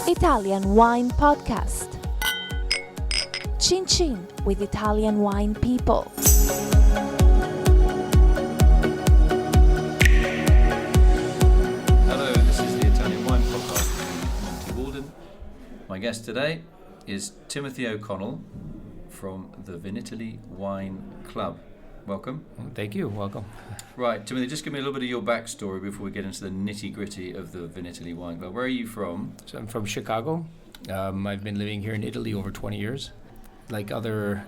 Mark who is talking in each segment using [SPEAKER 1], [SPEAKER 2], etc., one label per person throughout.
[SPEAKER 1] Italian Wine Podcast. Chin Chin with Italian wine people.
[SPEAKER 2] Hello, this is the Italian Wine Podcast with Monty Waldin. My guest today is Timothy O'Connell from the Vinitaly Wine Club. Welcome.
[SPEAKER 3] Thank you. Welcome.
[SPEAKER 2] Right, Timothy, just give me a little bit of your backstory before we get into the nitty-gritty of the Vinitaly Wine Club. Where are you from?
[SPEAKER 3] So I'm from Chicago. I've been living here in Italy over 20 years. Like other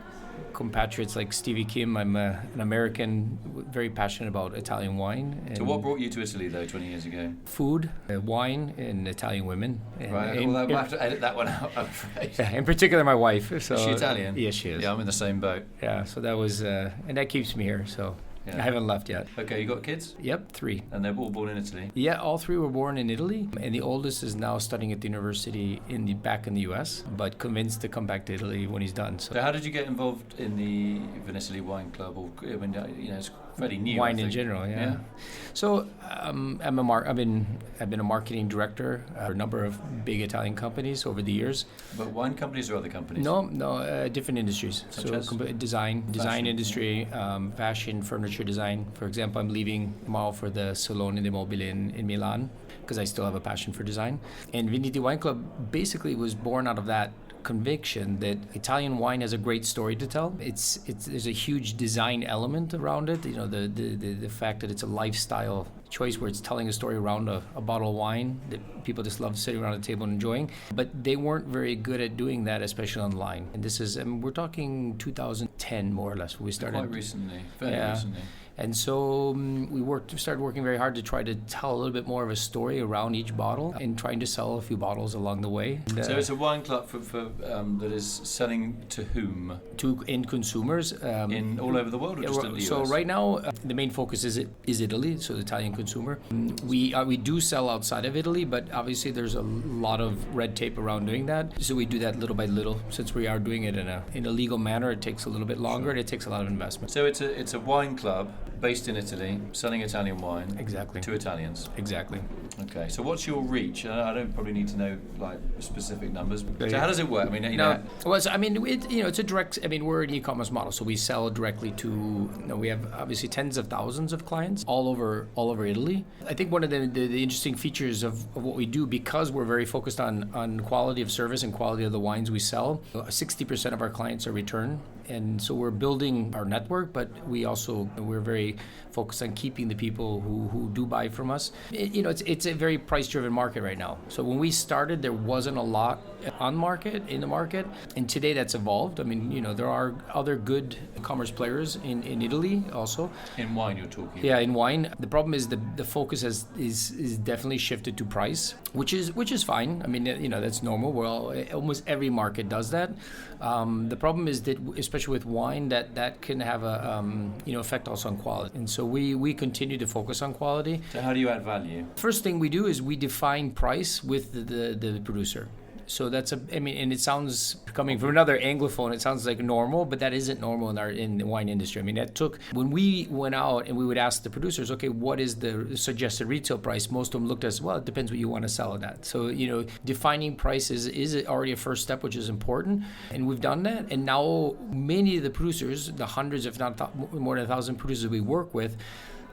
[SPEAKER 3] compatriots like Stevie Kim, I'm an American, very passionate about Italian wine. And
[SPEAKER 2] So what brought you to Italy, though, 20 years ago?
[SPEAKER 3] food, wine, and Italian women. And
[SPEAKER 2] Right, well, we'll have to edit that one out, I'm afraid.
[SPEAKER 3] yeah, in particular, my wife. So,
[SPEAKER 2] Is she Italian?
[SPEAKER 3] Yes, she is.
[SPEAKER 2] Yeah, I'm in the same boat.
[SPEAKER 3] Yeah, so that was, and that keeps me here. So
[SPEAKER 2] Yeah.
[SPEAKER 3] I haven't left yet.
[SPEAKER 2] Okay, you got kids?
[SPEAKER 3] Yep, 3.
[SPEAKER 2] And they're all born in Italy?
[SPEAKER 3] Yeah, all 3 were born in Italy, and the oldest is now studying at the university back in the U.S., but convinced to come back to Italy when he's done.
[SPEAKER 2] So how did you get involved in the Vinitaly Wine Club? Or, I mean, it's fairly new. I
[SPEAKER 3] Wine in
[SPEAKER 2] think.
[SPEAKER 3] general, yeah. So I've been a marketing director for a number of big Italian companies over the years.
[SPEAKER 2] But wine companies or other companies?
[SPEAKER 3] No, different industries.
[SPEAKER 2] Such as?
[SPEAKER 3] Design
[SPEAKER 2] Fashion,
[SPEAKER 3] industry, fashion, furniture design. For example, I'm leaving tomorrow for the Salone dei Mobili in Milan because I still have a passion for design. And Vinitaly Wine Club basically was born out of that conviction that Italian wine has a great story to tell. There's a huge design element around it. You know, the fact that it's a lifestyle choice where it's telling a story around a bottle of wine that people just love sitting around a table and enjoying. But they weren't very good at doing that, especially online. And this is, we're talking 2010 more or less when we started.
[SPEAKER 2] Quite recently, fairly recently.
[SPEAKER 3] And so we started working very hard to try to tell a little bit more of a story around each bottle and trying to sell a few bottles along the way. And,
[SPEAKER 2] So it's a wine club for that is selling to whom?
[SPEAKER 3] to end consumers.
[SPEAKER 2] In all over the world or just in the US?
[SPEAKER 3] So right now, the main focus is Italy, so the Italian consumer. We do sell outside of Italy, but obviously there's a lot of red tape around doing that. So we do that little by little. Since we are doing it in a legal manner, it takes a little bit longer and it takes a lot of investment.
[SPEAKER 2] So it's a wine club based in Italy, selling Italian wine
[SPEAKER 3] Exactly.
[SPEAKER 2] to Italians.
[SPEAKER 3] Exactly.
[SPEAKER 2] Okay, so what's your reach? I don't probably need to know like specific numbers. So how does it work? I mean,
[SPEAKER 3] It's a direct. I mean, we're an e-commerce model, so we sell directly to. We have obviously tens of thousands of clients all over Italy. I think one of the interesting features of what we do, because we're very focused on quality of service and quality of the wines we sell, 60% of our clients are return. And so we're building our network, but we're very focused on keeping the people who do buy from us. It's a very price-driven market right now. So when we started, there wasn't a lot in the market, and today that's evolved. I mean, there are other good commerce players in Italy also.
[SPEAKER 2] in wine you're talking.
[SPEAKER 3] Yeah, in wine. The problem is the focus is definitely shifted to price, which is fine. I mean, that's normal. Well, almost every market does that. The problem is that, especially with wine, that can have a effect also on quality. And so we continue to focus on quality.
[SPEAKER 2] So how do you add value?
[SPEAKER 3] First thing we do is we define price with the producer. So and it sounds, coming from another Anglophone, it sounds like normal, but that isn't normal in the wine industry. I mean, when we went out and we would ask the producers, okay, what is the suggested retail price? Most of them looked at us, well, it depends what you want to sell it at. So, defining prices is already a first step, which is important. And we've done that. And now many of the producers, the hundreds, if not more than 1,000 producers we work with,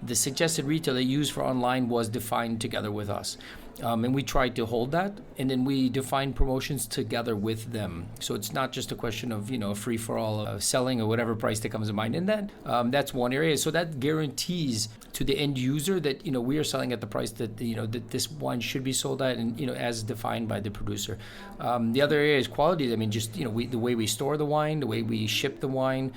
[SPEAKER 3] the suggested retail they use for online was defined together with us. And we tried to hold that, and then we define promotions together with them. So it's not just a question of, a free-for-all selling or whatever price that comes to mind. And that's one area. So that guarantees to the end user that, we are selling at the price that, that this wine should be sold at, and, as defined by the producer. The other area is quality. I mean, just, the way we store the wine, the way we ship the wine,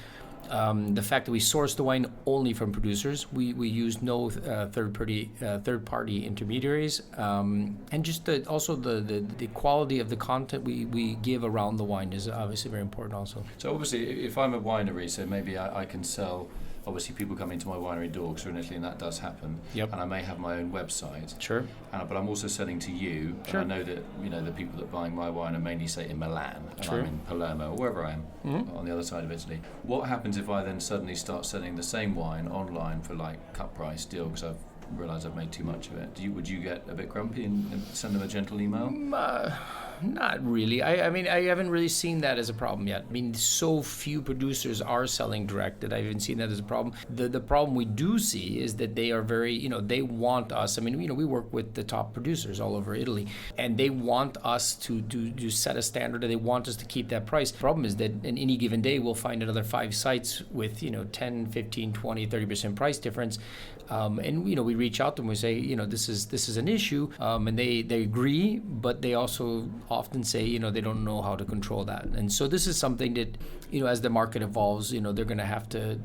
[SPEAKER 3] the fact that we source the wine only from producers, we use no third-party intermediaries, and just also the quality of the content we give around the wine is obviously very important also.
[SPEAKER 2] So obviously, if I'm a winery, so maybe I can sell. Obviously, people come into my winery door because we're in Italy, and that does happen.
[SPEAKER 3] Yep.
[SPEAKER 2] And I may have my own website.
[SPEAKER 3] Sure.
[SPEAKER 2] But I'm also selling to you.
[SPEAKER 3] Sure.
[SPEAKER 2] And I know that the people that are buying my wine are mainly, say, in Milan, and
[SPEAKER 3] Sure.
[SPEAKER 2] I'm in Palermo or wherever I am on the other side of Italy. What happens if I then suddenly start selling the same wine online for like cut price deal because I've realise I've made too much of it? Would you get a bit grumpy and send them a gentle email?
[SPEAKER 3] Not really. I mean, I haven't really seen that as a problem yet. I mean, so few producers are selling direct that I haven't seen that as a problem. The problem we do see is that they are very, they want us. I mean, we work with the top producers all over Italy, and they want us to set a standard, and they want us to keep that price. The problem is that in any given day, we'll find another 5 sites with, 10, 15, 20, 30% price difference. And we reach out to them. We say, this is an issue, and they agree, but they also often say, they don't know how to control that. And so this is something that, as the market evolves, they're going to have to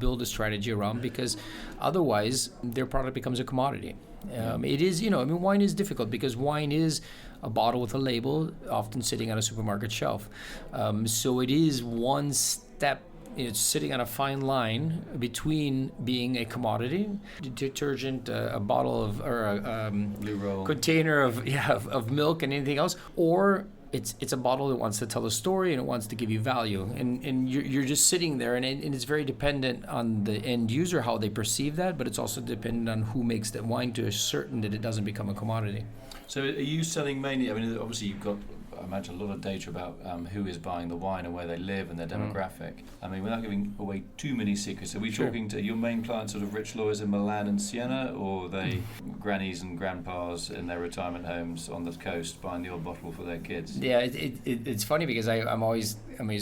[SPEAKER 3] build a strategy around, because otherwise their product becomes a commodity. It is, wine is difficult because wine is a bottle with a label, often sitting on a supermarket shelf. So it is one step. It's sitting on a fine line between being a commodity, detergent, a bottle of, or a
[SPEAKER 2] Blue roll.
[SPEAKER 3] container of milk and anything else, or it's a bottle that wants to tell a story and it wants to give you value, and you're just sitting there, and it's very dependent on the end user how they perceive that, but it's also dependent on who makes that wine to ascertain that it doesn't become a commodity.
[SPEAKER 2] So are you selling mainly? I mean, obviously you've got, I imagine, a lot of data about who is buying the wine and where they live and their demographic. I mean, without giving away too many secrets, are we talking to your main clients, sort of rich lawyers in Milan and Siena, or are they grannies and grandpas in their retirement homes on the coast buying the odd bottle for their kids?
[SPEAKER 3] Yeah, it's funny because I'm always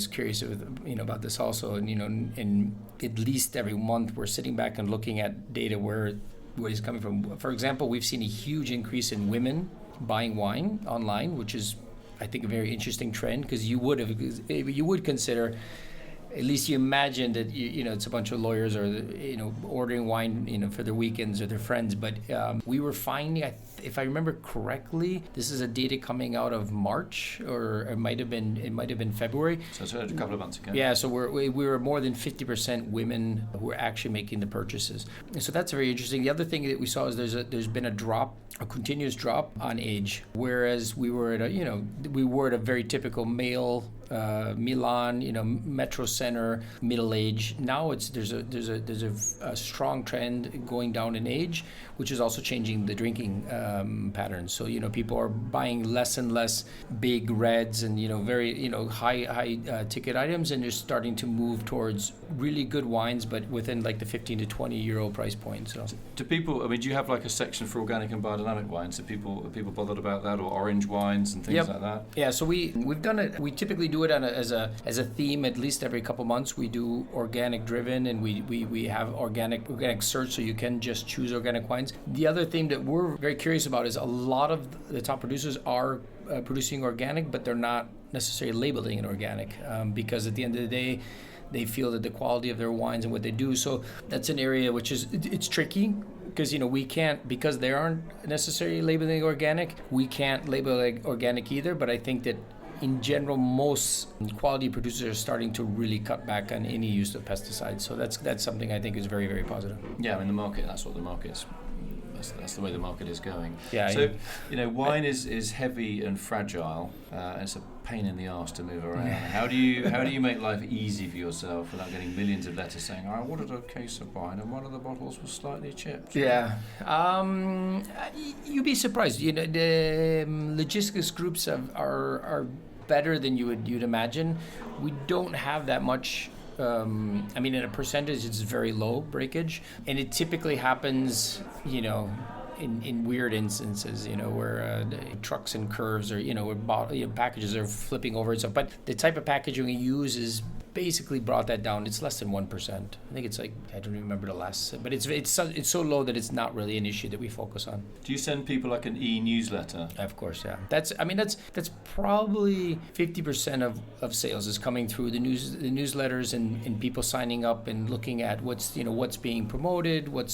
[SPEAKER 3] curious about this also, and at least every month we're sitting back and looking at data where it's coming from. For example, we've seen a huge increase in women buying wine online, which is, I think, a very interesting trend, because you would consider, at least you imagine that it's a bunch of lawyers or ordering wine for their weekends or their friends. But we were finding, if I remember correctly, this is a data coming out of March, or it might have been February.
[SPEAKER 2] So it's a couple of months ago.
[SPEAKER 3] Yeah, so we were more than 50% women who were actually making the purchases. And so that's very interesting. The other thing that we saw is there's been a continuous drop on age, whereas we were at a very typical male Milan, metro center, middle age. Now there's a strong trend going down in age, which is also changing the drinking patterns. So people are buying less and less big reds and very high ticket items, and they're starting to move towards really good wines, but within like the 15 to 20 euro price point. So
[SPEAKER 2] do people? I mean, do you have like a section for organic and biodynamic wines? Are people bothered about that, or orange wines and things like that?
[SPEAKER 3] Yeah. So we've done it. We typically do it as a theme at least every couple months. We do organic driven, and we have organic search, so you can just choose organic wines. The other thing that we're very curious about is a lot of the top producers are producing organic, but they're not necessarily labeling it organic, because at the end of the day, they feel that the quality of their wines and what they do. So that's an area which is it's tricky, because we can't, because they aren't necessarily labeling organic, we can't label it organic either. But I think that in general, most quality producers are starting to really cut back on any use of pesticides. So that's something I think is very, very positive.
[SPEAKER 2] Yeah, I mean, that's what the market's. That's the way the market is going.
[SPEAKER 3] Yeah.
[SPEAKER 2] So, wine is heavy and fragile. And it's a pain in the arse to move around. How do you make life easy for yourself without getting millions of letters saying, "I ordered a case of wine and one of the bottles was slightly chipped"?
[SPEAKER 3] Yeah. You'd be surprised. The logistics groups are better than you'd imagine. We don't have that much. In a percentage, it's very low breakage, and it typically happens, in weird instances, where the trucks and curves, or where packages are flipping over and stuff. But the type of packaging we use is basically brought that down. It's less than 1%. I think it's like, I don't remember the last, but it's so low that it's not really an issue that we focus on.
[SPEAKER 2] Do you send people like an e-newsletter?
[SPEAKER 3] Of course, yeah. That's probably 50% of sales is coming through the newsletters and people signing up and looking at what's being promoted, what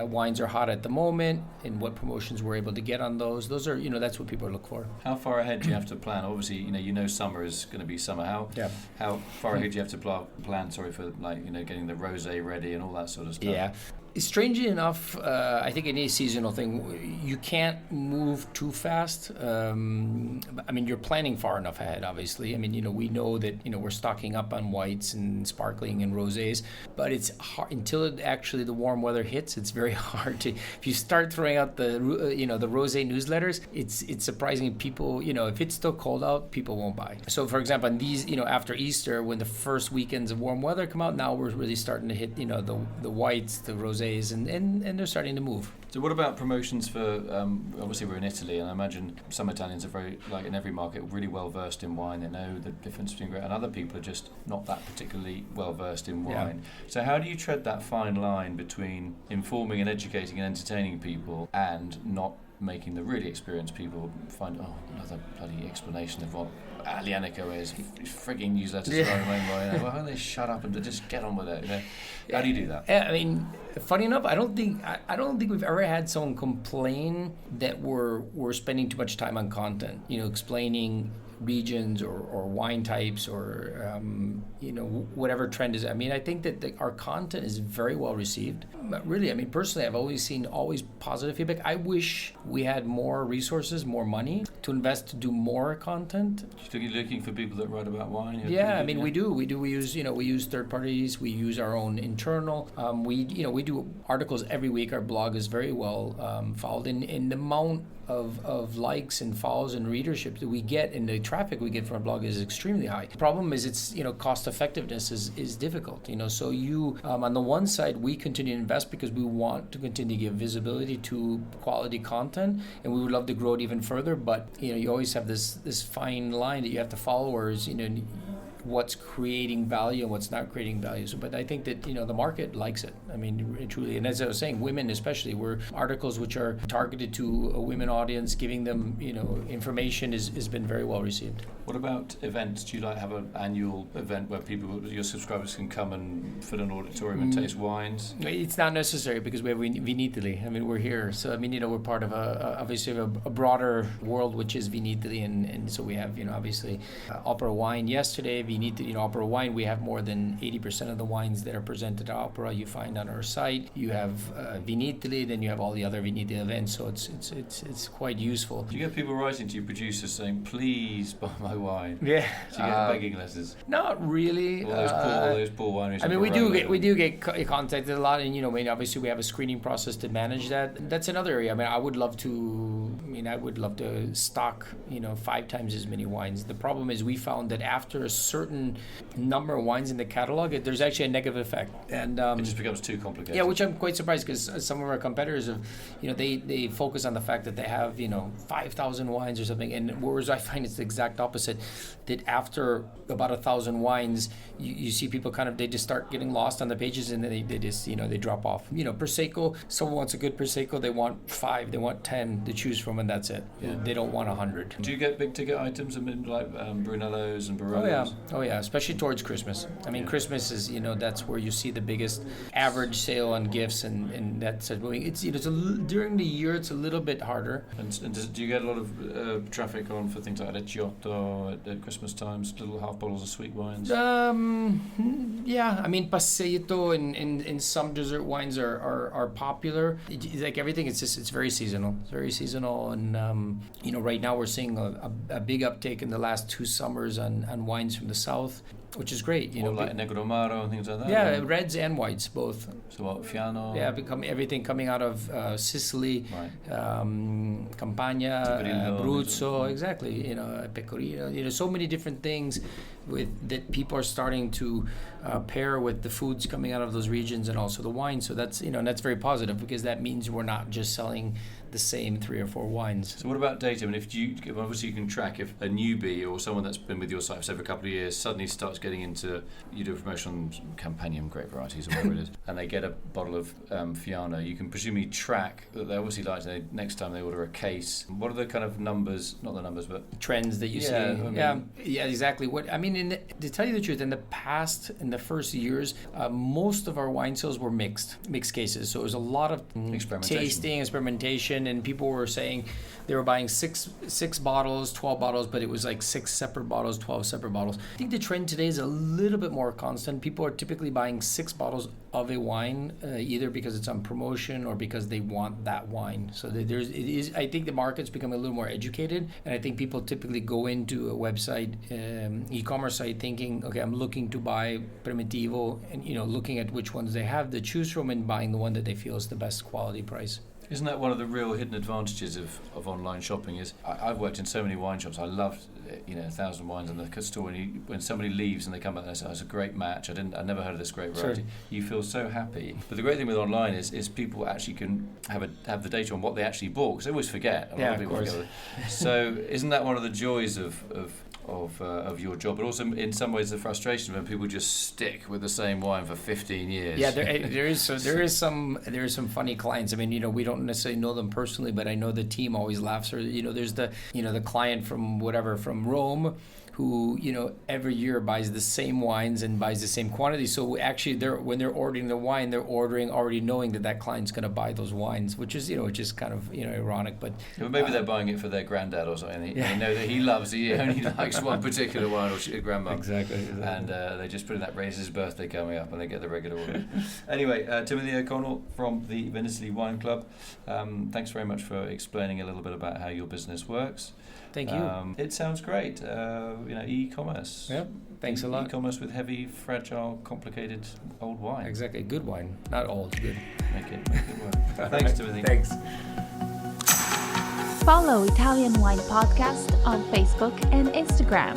[SPEAKER 3] wines are hot at the moment, and what promotions we're able to get on those. Those are that's what people look for.
[SPEAKER 2] How far ahead do you have to plan? Obviously, summer is going to be summer. How far ahead do you have to plan? For getting the rosé ready and all that sort of stuff?
[SPEAKER 3] Yeah. Strangely enough, I think any seasonal thing, you can't move too fast. I mean, you're planning far enough ahead, obviously. I mean, we know that, we're stocking up on whites and sparkling and rosés, but it's hard until actually the warm weather hits. It's very hard to, if you start throwing out the, the rosé newsletters, it's surprising people, if it's still cold out, people won't buy. So for example, in these, after Easter, when the first weekends of warm weather come out, now we're really starting to hit, the whites, the rosés, and they're starting to move.
[SPEAKER 2] So what about promotions for, obviously we're in Italy, and I imagine some Italians are very, like in every market, really well versed in wine. They know the difference between great, and other people are just not that particularly well versed in wine. Yeah. So how do you tread that fine line between informing and educating and entertaining people and not making the really experienced people find, another bloody explanation of what Alianico is, frigging newsletters. Yeah. Why don't they shut up and just get on with it? How do you do that?
[SPEAKER 3] I mean, funny enough, I don't think we've ever had someone complain that we're spending too much time on content, explaining regions or wine types or whatever trend is. I mean, I think that our content is very well received. But really, I mean, personally, I've always seen positive feedback. I wish we had more resources, more money to invest to do more content.
[SPEAKER 2] So you're looking for people that write about wine?
[SPEAKER 3] Yeah, I mean, we do. We use third parties. We use our own internal. We do articles every week. Our blog is very well followed. In the amount of likes and follows and readership that we get and the traffic we get from our blog is extremely high. The problem is it's cost effectiveness is difficult. So you on the one side we continue to invest because we want to continue to give visibility to quality content, and we would love to grow it even further. But you always have this fine line that you have to follow, whereas what's creating value and what's not creating value. So, but I think that the market likes it. I mean, truly. And as I was saying, women especially, we're articles which are targeted to a women audience, giving them information has been very well received.
[SPEAKER 2] What about events? Do you have an annual event where your subscribers can come and fill an auditorium and taste wines?
[SPEAKER 3] It's not necessary because we have Vinitaly. I mean, we're here. So I mean, we're part of obviously a broader world, which is Vinitaly, and so we have obviously Opera Wine yesterday. Vinitaly, Opera Wine. We have more than 80% of the wines that are presented at Opera you find on our site. You have Vinitaly, then you have all the other Vinitaly events. So it's quite useful.
[SPEAKER 2] Do you get people writing to your producers saying, "Please buy my wine"?
[SPEAKER 3] Yeah.
[SPEAKER 2] Do you get begging letters?
[SPEAKER 3] Not really.
[SPEAKER 2] All those poor wineries.
[SPEAKER 3] I mean, we do get contacted a lot, and obviously we have a screening process to manage that. That's another area. I mean, I would love to stock 5 times as many wines. The problem is we found that after a certain number of wines in the catalog, there's actually a negative effect, and
[SPEAKER 2] it just becomes too complicated.
[SPEAKER 3] Yeah, which I'm quite surprised because some of our competitors have, they focus on the fact that they have 5,000 wines or something, and whereas I find it's the exact opposite. That after about 1,000 wines, you see people they just start getting lost on the pages, and then they just they drop off. Prosecco, someone wants a good Prosecco, they want 5, they want 10 to choose from, and that's it. Yeah. They don't want 100.
[SPEAKER 2] Do you get big ticket items? I mean, like Brunellos and Barolos?
[SPEAKER 3] Oh yeah, especially towards Christmas. I mean, Christmas is that's where you see the biggest average sale on gifts, and that's moving. It's during the year it's a little bit harder.
[SPEAKER 2] And do you get a lot of traffic on for things like Recioto at Christmas times, little half bottles of sweet wines?
[SPEAKER 3] Yeah, I mean Passeito and some dessert wines are popular. Like everything, it's very seasonal. It's very seasonal, and right now we're seeing a big uptake in the last 2 summers on wines from the south, which is great.
[SPEAKER 2] Like Negromaro and things like that?
[SPEAKER 3] Yeah, reds and whites, both.
[SPEAKER 2] So what, Fiano?
[SPEAKER 3] Yeah, everything coming out of Sicily, right. Campania, Abruzzo, exactly. Pecorino, so many different things that people are starting to pair with the foods coming out of those regions and also the wine. So that's that's very positive because that means we're not just selling the same 3 or 4 wines.
[SPEAKER 2] So what about data? I mean, obviously you can track if a newbie or someone that's been with your site for a couple of years suddenly starts getting into, you do a promotion on Campanian grape varieties or whatever it is, and they get a bottle of Fiano, you can presumably track that they obviously like to, next time they order a case. What are the kind of numbers, not the numbers, but
[SPEAKER 3] trends that you see? Yeah, exactly. To tell you the truth, in the first years, most of our wine sales were mixed cases. So it was a lot of tasting, experimentation, promotion, and people were saying they were buying six bottles, 12 bottles, but it was like 6 separate bottles, 12 separate bottles. I think the trend today is a little bit more constant. People are typically buying 6 bottles of a wine, either because it's on promotion or because they want that wine. So I think the market's becoming a little more educated, and I think people typically go into a website, e-commerce site, thinking, okay, I'm looking to buy Primitivo, and looking at which ones they have to choose from and buying the one that they feel is the best quality price.
[SPEAKER 2] Isn't that one of the real hidden advantages of online shopping? Is I've worked in so many wine shops. I loved 1,000 wines in the store, and when somebody leaves and they come back and they say, "Oh, it's a great match. I never heard of this great variety." Sure. You feel so happy. But the great thing with online is people actually can have the data on what they actually bought, because they always forget. A lot of people forget. So isn't that one of the joys of your job, but also in some ways the frustration when people just stick with the same wine for 15 years?
[SPEAKER 3] Yeah, there is some funny clients. I mean, we don't necessarily know them personally, but I know the team always laughs. Or there's the client from Rome who every year buys the same wines and buys the same quantity. So actually, when they're ordering the wine, they're ordering already knowing that client's going to buy those wines, which is just kind of ironic. But
[SPEAKER 2] maybe they're buying it for their granddad or something. They know that he only likes one particular wine, or grandma.
[SPEAKER 3] Exactly.
[SPEAKER 2] And they just put in that raise his birthday coming up, and they get the regular order. Anyway, Timothy O'Connell from the Vinitaly Wine Club. Thanks very much for explaining a little bit about how your business works.
[SPEAKER 3] Thank you.
[SPEAKER 2] It sounds great. E-commerce.
[SPEAKER 3] Yeah. Thanks a lot.
[SPEAKER 2] E-commerce with heavy, fragile, complicated old wine.
[SPEAKER 3] Exactly. Good wine. Not old. Good.
[SPEAKER 2] Make it work. Thanks, Timothy.
[SPEAKER 3] Thanks.
[SPEAKER 1] Follow Italian Wine Podcast on Facebook and Instagram.